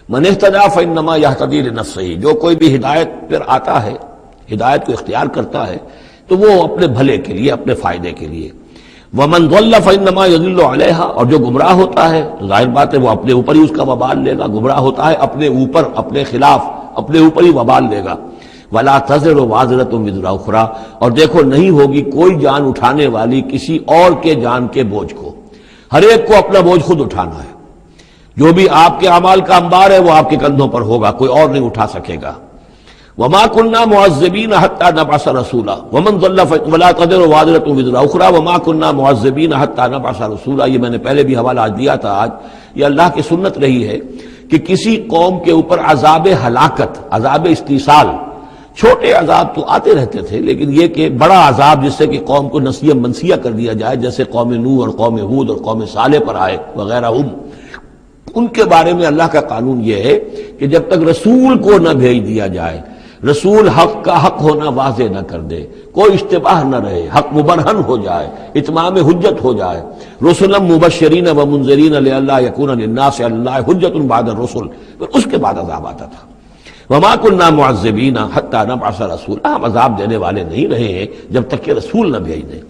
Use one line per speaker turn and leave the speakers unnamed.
من اہتدی فانما یہتدی لنفسہ، جو کوئی بھی ہدایت پر آتا ہے، ہدایت کو اختیار کرتا ہے تو وہ اپنے بھلے کے لیے، اپنے فائدے کے لیے. ومن ضل فانما یضل علیہا، اور جو گمراہ ہوتا ہے ظاہر بات ہے وہ اپنے اوپر ہی اس کا وبال لے گا. گمراہ ہوتا ہے اپنے اوپر، اپنے خلاف، اپنے اوپر ہی وبال لے گا. ولا تزر وازرۃ وزر اخری، اور دیکھو نہیں ہوگی کوئی جان اٹھانے والی کسی اور کے جان کے بوجھ کو. ہر ایک کو اپنا بوجھ خود اٹھانا ہے. جو بھی آپ کے اعمال کا انبار ہے وہ آپ کے کندھوں پر ہوگا، کوئی اور نہیں اٹھا سکے گا. وما كنا معذبين حتى نبعث رسولا ومن ضل ولا تزر وازرة وزر اخرى وما كنا معذبين حتى نبعث رسولا. یہ میں نے پہلے بھی حوالہ دیا تھا. آج یہ اللہ کی سنت رہی ہے کہ کسی قوم کے اوپر عذاب ہلاکت، عذاب استیصال، چھوٹے عذاب تو آتے رہتے تھے، لیکن یہ کہ بڑا عذاب جس سے کہ قوم کو نسیہ منسیہ کر دیا جائے، جیسے قوم نوح اور قوم ہود اور قوم صالح پر آئے وغیرہ، ان کے بارے میں اللہ کا قانون یہ ہے کہ جب تک رسول کو نہ بھیج دیا جائے، رسول حق کا حق ہونا واضح نہ کر دے، کوئی اشتباہ نہ رہے، حق مبرہن ہو جائے، اتمام حجت ہو جائے. رسلا مبشرین و منذرین لئلا یکون للناس علی اللہ حجت بعد الرسل، پھر اس کے بعد عذاب آتا تھا. وما كنا معذبین حتی نبعث رسولا، ہم عذاب دینے والے نہیں رہے ہیں جب تک کہ رسول نہ بھیج دیں.